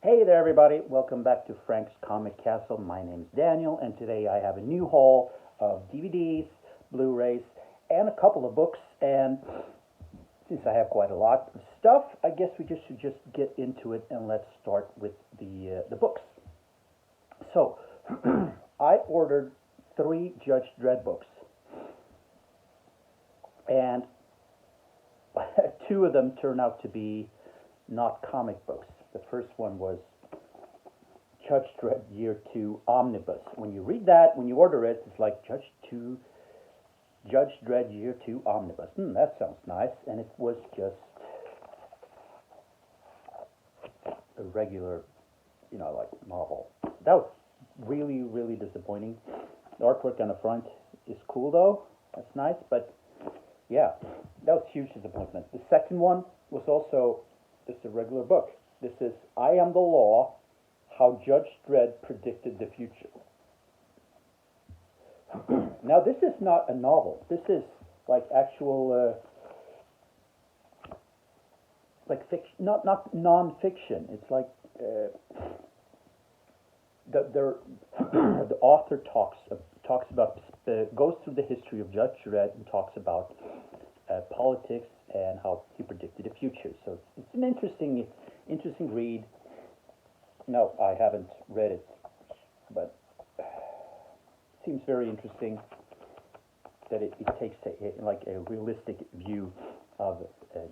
Hey there, everybody. Welcome back to Frank's Comic Castle. My name's Daniel, and today I have a new haul of DVDs, Blu rays, and a couple of books. And since I have quite a lot of stuff, I guess we should just get into it and let's start with the books. So, I ordered three Judge Dredd books, and two of them turned out to be not comic books. The first one was Judge Dredd Year 2 Omnibus. When you read that, when you order it, it's like Judge Dredd Year 2 Omnibus. That sounds nice. And it was just a regular, like novel. That was really, really disappointing. The artwork on the front is cool though. That's nice, but yeah, that was a huge disappointment. The second one was also just a regular book. This is I Am the Law, How Judge Dredd Predicted the Future. Now, this is not a novel. This is like actual, like fiction, not non-fiction. It's like the author talks about goes through the history of Judge Dredd and talks about politics and how he predicted the future. So it's an interesting read. No, I haven't read it, but it seems very interesting that it takes like a realistic view of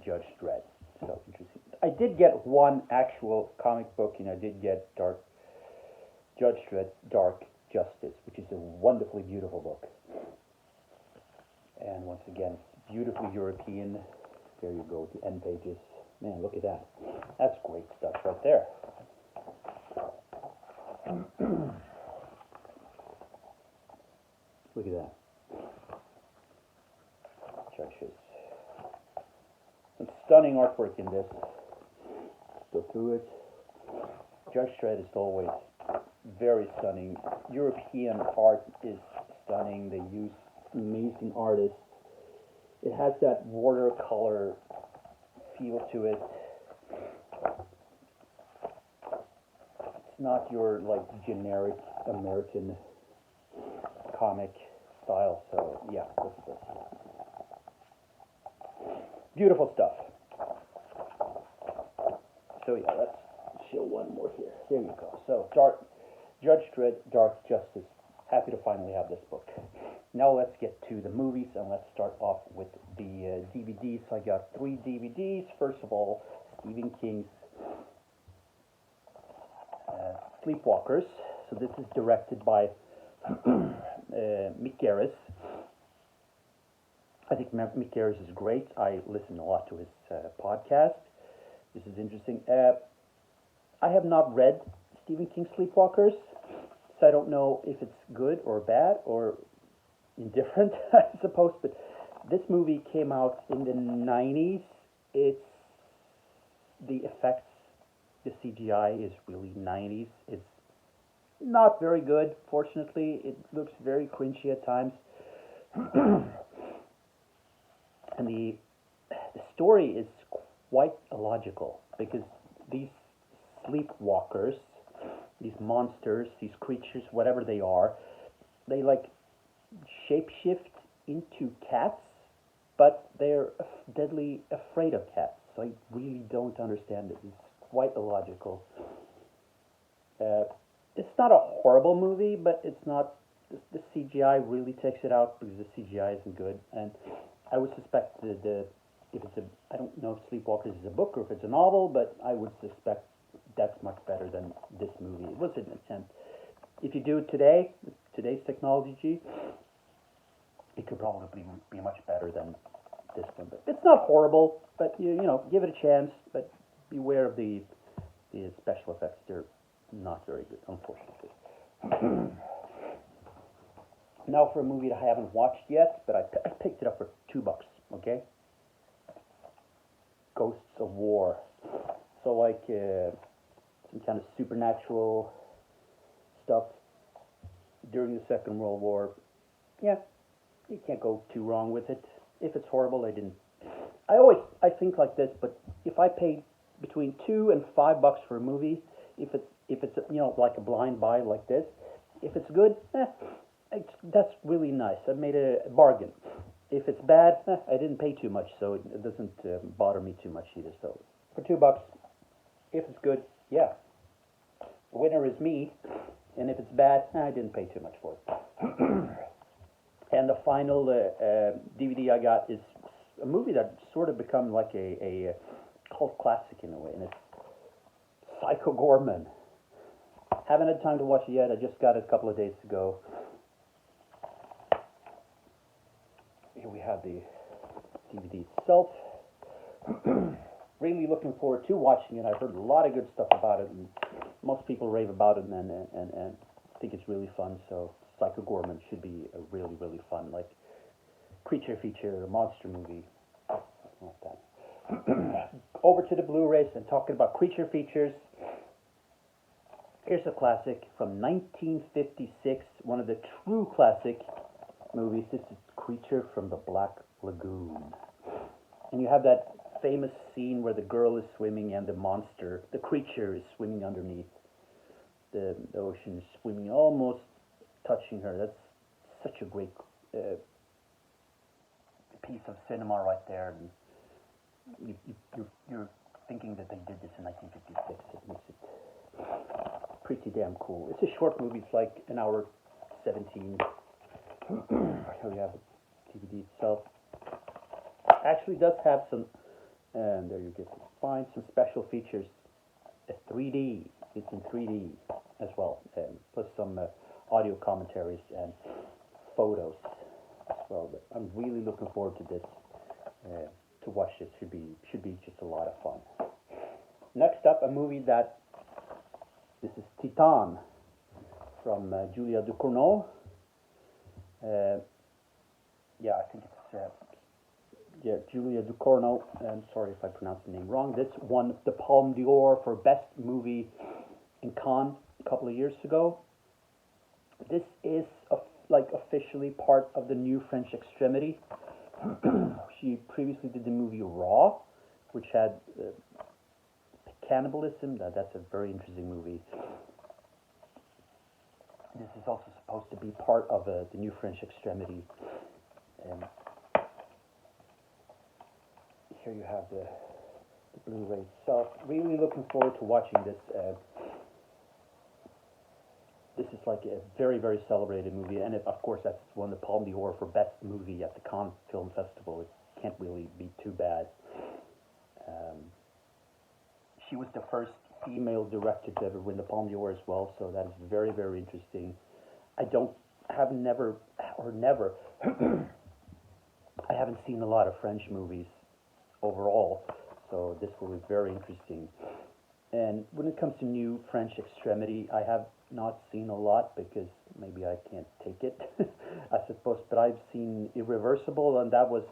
Judge Dredd. So interesting. I did get one actual comic book, and I did get Judge Dredd Dark Justice, which is a wonderfully beautiful book. And once again, it's beautifully European. There you go, the end pages. Man, look at that. That's great stuff right there. Look at that. Judges. Some stunning artwork in this. Go through it. Judge Dredd is always very stunning. European art is stunning. They use amazing artists. It has that watercolor feel to it. It's not your like generic American comic style. So yeah, this is beautiful stuff. So yeah, let's show one more here. There you go. So Judge Dredd Dark Justice. Happy to finally have this book. Now let's get to the movies, and let's start off with the DVDs. I got three DVDs. First of all, Stephen King's Sleepwalkers. So this is directed by Mick Garris. I think Mick Garris is great. I listen a lot to his podcast. This is interesting. I have not read Stephen King's Sleepwalkers, so I don't know if it's good or bad or indifferent, I suppose. But this movie came out in the 90s. It's the effects, the CGI is really 90s. It's not very good, fortunately. It looks very cringy at times. And the story is quite illogical because these sleepwalkers, these monsters, these creatures, whatever they are, they like shapeshift into cats, but they're deadly afraid of cats. So I really don't understand it. It's quite illogical. It's not a horrible movie, but it's not. The CGI really takes it out because the CGI isn't good. And I would suspect that if it's I don't know if Sleepwalkers is a book or if it's a novel, but I would suspect that's much better than this movie. It was an attempt. If you do it today, with today's technology, it could probably be much better than this one. But it's not horrible, but you know, give it a chance. But beware of the special effects. They're not very good, unfortunately. Now for a movie that I haven't watched yet, but I picked it up for $2. Okay, Ghosts of War. So like some kind of supernatural stuff during the Second World War. Yeah, you can't go too wrong with it. If it's horrible, I think like this, but if I paid between $2 and $5 for a movie, If it's like a blind buy like this, if it's good, that's really nice. I made a bargain. If it's bad, I didn't pay too much, so it doesn't bother me too much either. So for $2, if it's good, yeah, the winner is me. And if it's bad, I didn't pay too much for it. And the final DVD I got is a movie that sort of become like a cult classic in a way, and it's Psycho Gorman. Haven't had time to watch it yet. I just got it a couple of days ago. Here we have the DVD itself. Really looking forward to watching it. I've heard a lot of good stuff about it, and most people rave about it, and think it's really fun. So Psycho Gorman should be a really, really fun, like, creature feature, monster movie, something like that. Over to the Blu-rays and talking about creature features. Here's a classic from 1956, one of the true classic movies. This is Creature from the Black Lagoon. And you have that famous scene where the girl is swimming and the monster, the creature, is swimming underneath the ocean, swimming, almost touching her. That's such a great piece of cinema right there. And you're thinking that they did this in 1956. It makes it pretty damn cool. It's a short movie. It's like an hour 17. Here we have the DVD itself. Actually does have some, and there you get to find some special features. A 3D. It's in 3D as well, plus some audio commentaries and photos as well. But I'm really looking forward to this. To watch this should be just a lot of fun. Next up, a movie that this is Titan from Julia Ducournau. Yeah, I think it's Julia Ducournau. I'm sorry if I pronounced the name wrong. This won the Palme d'Or for Best Movie in Cannes a couple of years ago. This is officially part of the new French Extremity. She previously did the movie Raw, which had cannibalism. That's a very interesting movie. This is also supposed to be part of the new French Extremity. Here you have the Blu-ray itself. Really looking forward to watching this. This is like a very, very celebrated movie, and of course that's won the Palme d'Or for Best Movie at the Cannes Film Festival. It can't really be too bad. She was the first female director to ever win the Palme d'Or as well, so that is very, very interesting. I haven't seen a lot of French movies overall, so this will be very interesting. And when it comes to new French Extremity, I have not seen a lot because maybe I can't take it, I suppose. But I've seen Irreversible, and that was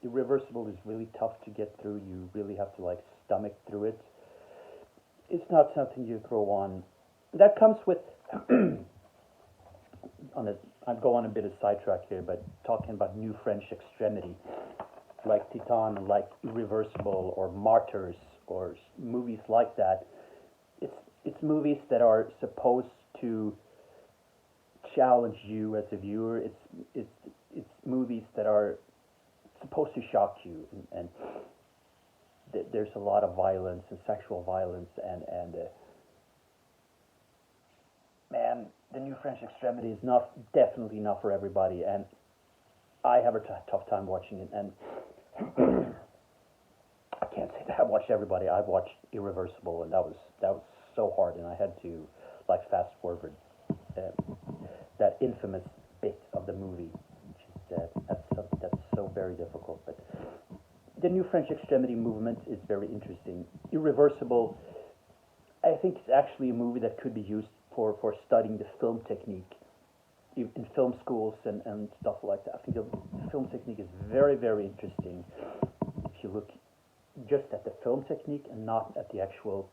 Irreversible is really tough to get through. You really have to stomach through it. It's not something you throw on. That comes with I'm going a bit of sidetrack here, but talking about new French Extremity, like Titan, like Irreversible, or Martyrs, or movies like that. It's movies that are supposed to challenge you as a viewer. It's movies that are supposed to shock you, and there's a lot of violence and sexual violence, and man, the new French Extremity is definitely not for everybody, and I have a tough time watching it, and I can't say that I watched everybody. I've watched Irreversible, and that was so hard, and I had to fast forward that infamous bit of the movie, which is that's so very difficult. But the new French Extremity movement is very interesting. Irreversible, I think it's actually a movie that could be used for studying the film technique in film schools and stuff like that. I think the film technique is very, very interesting if you look just at the film technique and not at the actual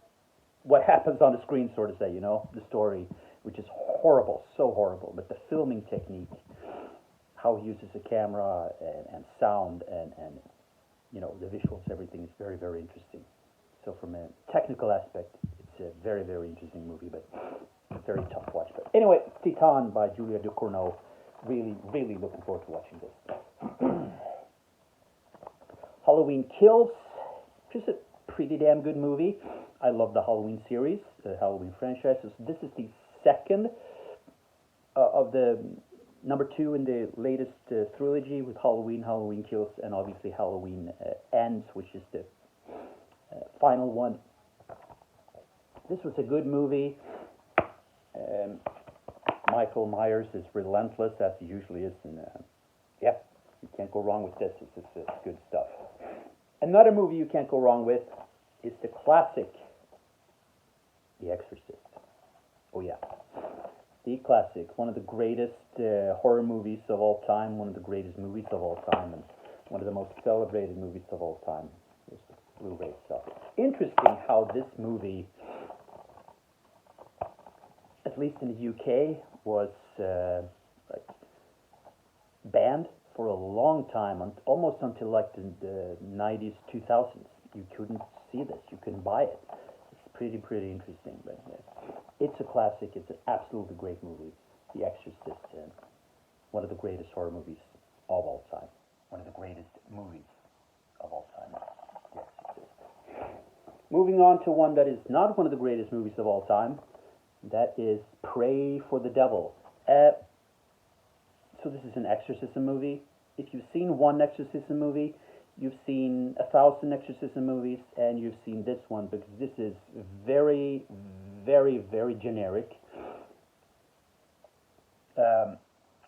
what happens on the screen, sort of say, the story, which is horrible, so horrible. But the filming technique, how he uses the camera and sound and the visuals, everything is very, very interesting. So from a technical aspect, it's a very, very interesting movie, but very tough watch. But anyway, Titan by Julia Ducournau. Really, really looking forward to watching this. Halloween Kills, just a pretty damn good movie. I love the Halloween series, the Halloween franchise. This is the second of the number 2 in the latest trilogy with Halloween, Halloween Kills, and obviously Halloween Ends, which is the final one. This was a good movie. Michael Myers is relentless, as he usually is, and yeah, you can't go wrong with this. This is good stuff. Another movie you can't go wrong with is the classic, The Exorcist. Oh yeah, the classic, one of the greatest horror movies of all time, one of the greatest movies of all time, and one of the most celebrated movies of all time. Here's the Blu-ray stuff. Interesting how this movie, at least in the UK, was like banned for a long time, almost until like the 90s, 2000s. You couldn't see this, you couldn't buy it. It's pretty interesting, but it's a classic. It's an absolutely great movie. The Exorcist, one of the greatest horror movies of all time. One of the greatest movies of all time. The Exorcist. Moving on to one that is not one of the greatest movies of all time. That is Pray for the Devil. So this is an exorcism movie. If you've seen one exorcism movie, you've seen 1,000 exorcism movies, and you've seen this one, because this is very, very, very generic.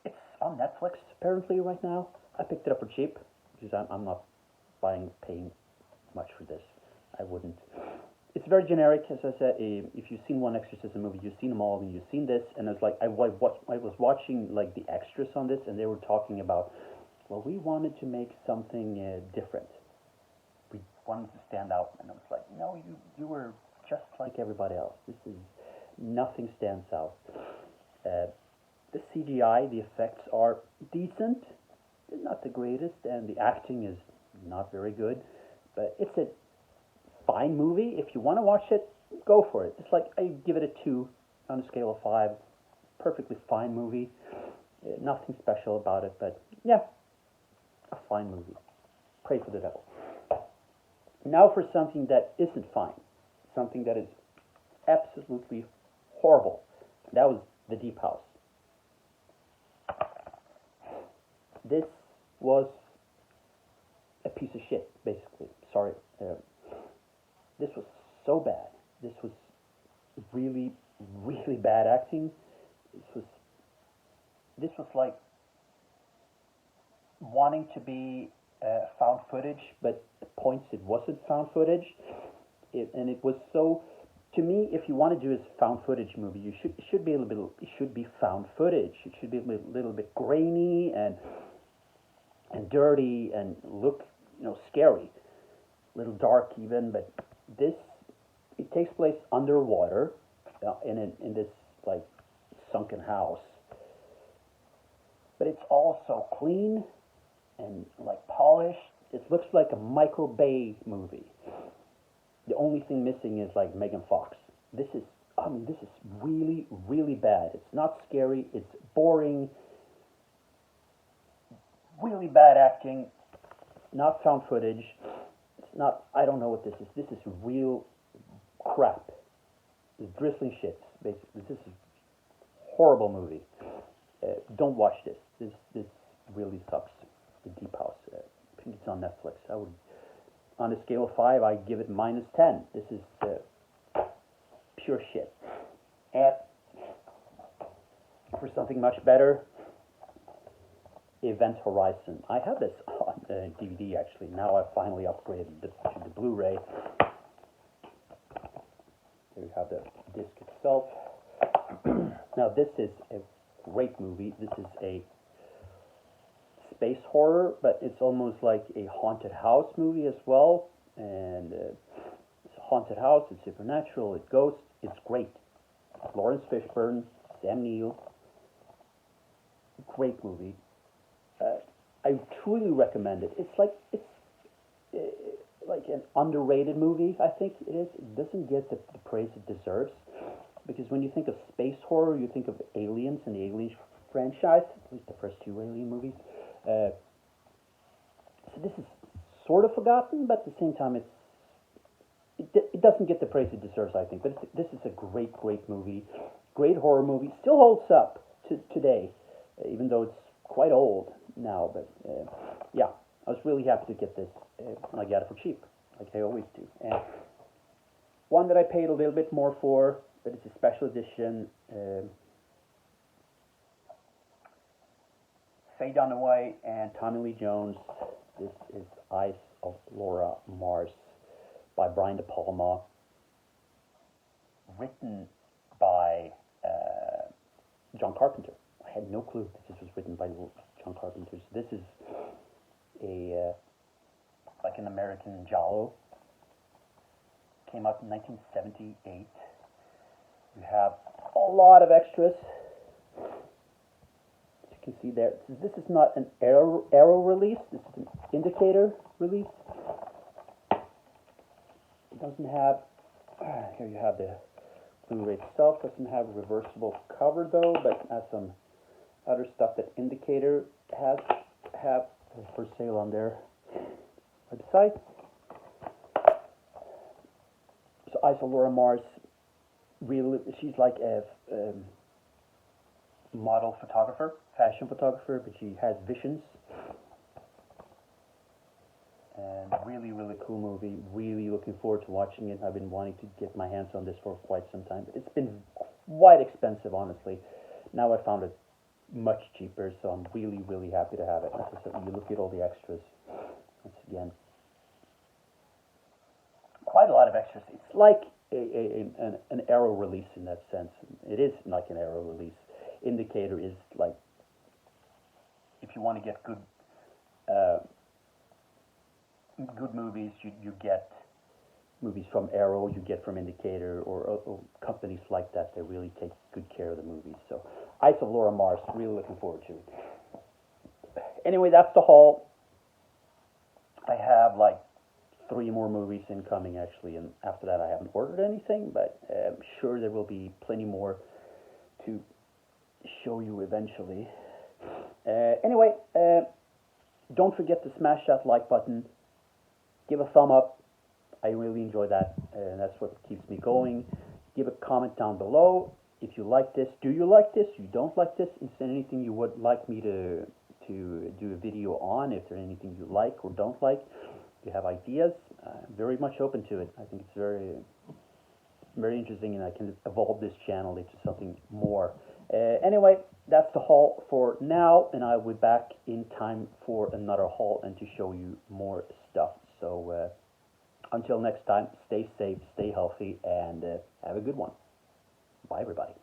It's on Netflix apparently right now. I picked it up for cheap, because I'm not paying much for this. I wouldn't. It's very generic, as I said. If you've seen one exorcism movie, you've seen them all, and you've seen this. And it's like I was watching like the extras on this, and they were talking about, well, we wanted to make something different. We wanted to stand out, and I was like, no, you were just like everybody else. This is nothing stands out. The CGI, the effects are decent. They're not the greatest, and the acting is not very good. But it's a fine movie. If you want to watch it, go for it. It's like I give it a 2 on a scale of 5. Perfectly fine movie. Nothing special about it, but yeah, a fine movie. Pray for the Devil. Now for something that isn't fine. Something that is absolutely horrible. That was The Deep House. This was a piece of shit, basically. Sorry. This was so bad. This was really, really bad acting. This was like wanting to be found footage, but at points it wasn't found footage. And it was so. To me, if you want to do a found footage movie, it should be a little bit. It should be found footage. It should be a little bit grainy and dirty and look, scary, a little dark even. But this, it takes place underwater, in this like sunken house. But it's all so clean and like polished. It looks like a Michael Bay movie. The only thing missing is like Megan Fox. This is really, really bad. It's not scary. It's boring. Really bad acting. Not found footage. It's not. I don't know what this is. This is real crap. It's drizzling shit. Basically, this is a horrible movie. Don't watch this. This really sucks. The Deep House. I think it's on Netflix. I would. On a scale of 5, I give it -10. This is pure shit. And for something much better, Event Horizon. I have this on DVD actually. Now I finally upgraded to the Blu-ray. Here you have the disc itself. Now this is a great movie. This is a space horror, but it's almost like a haunted house movie as well. And it's a haunted house, it's supernatural, it's ghosts, it's great. Lawrence Fishburne, Sam Neill, great movie. I truly recommend it. It's like an underrated movie. I think it is. It doesn't get the praise it deserves, because when you think of space horror, you think of Aliens and the Aliens franchise. At least the first two Alien movies. Uh, so this is sort of forgotten, but at the same time, it doesn't get the praise it deserves, I think. But this is a great movie, great horror movie. Still holds up to today, even though it's quite old now. But yeah, I was really happy to get this, and I got it for cheap, like I always do. And one that I paid a little bit more for, but it's a special edition. Faye Dunaway and Tommy Lee Jones. This is Eyes of Laura Mars by Brian De Palma, written by John Carpenter. I had no clue that this was written by John Carpenter. So this is a like an American giallo. Came out in 1978. You have a lot of extras. As you can see there, this is not an arrow release. This is an indicator release. It doesn't have, here you have the Blu-ray itself, doesn't have a reversible cover though, but has some other stuff that Indicator have for sale on their website. So Isolora Mars, really, she's like a model photographer, fashion photographer, but she has visions. And really cool movie. Really looking forward to watching it. I've been wanting to get my hands on this for quite some time. It's been quite expensive, honestly. Now I found it much cheaper, so I'm really happy to have it. As I said, you look at all the extras. Once again, quite a lot of extras. It's like an arrow release in that sense. It is like an arrow release. Indicator is like, if you want to get good movies, you get movies from Arrow, you get from Indicator, or companies like that. They really take good care of the movies. So, Eyes of Laura Mars, really looking forward to it. Anyway, that's the haul. I have like 3 more movies incoming actually, and after that I haven't ordered anything, but I'm sure there will be plenty more to show you eventually. Anyway, don't forget to smash that like button. Give a thumb up. I really enjoy that, and that's what keeps me going. Give a comment down below if you like this. Do you like this? You don't like this? Is there anything you would like me to do a video on? If there's anything you like or don't like, if you have ideas, I'm very much open to it. I think it's very interesting, and I can evolve this channel into something more. Anyway, that's the haul for now, and I'll be back in time for another haul and to show you more stuff. So until next time, stay safe, stay healthy, and have a good one. Bye, everybody.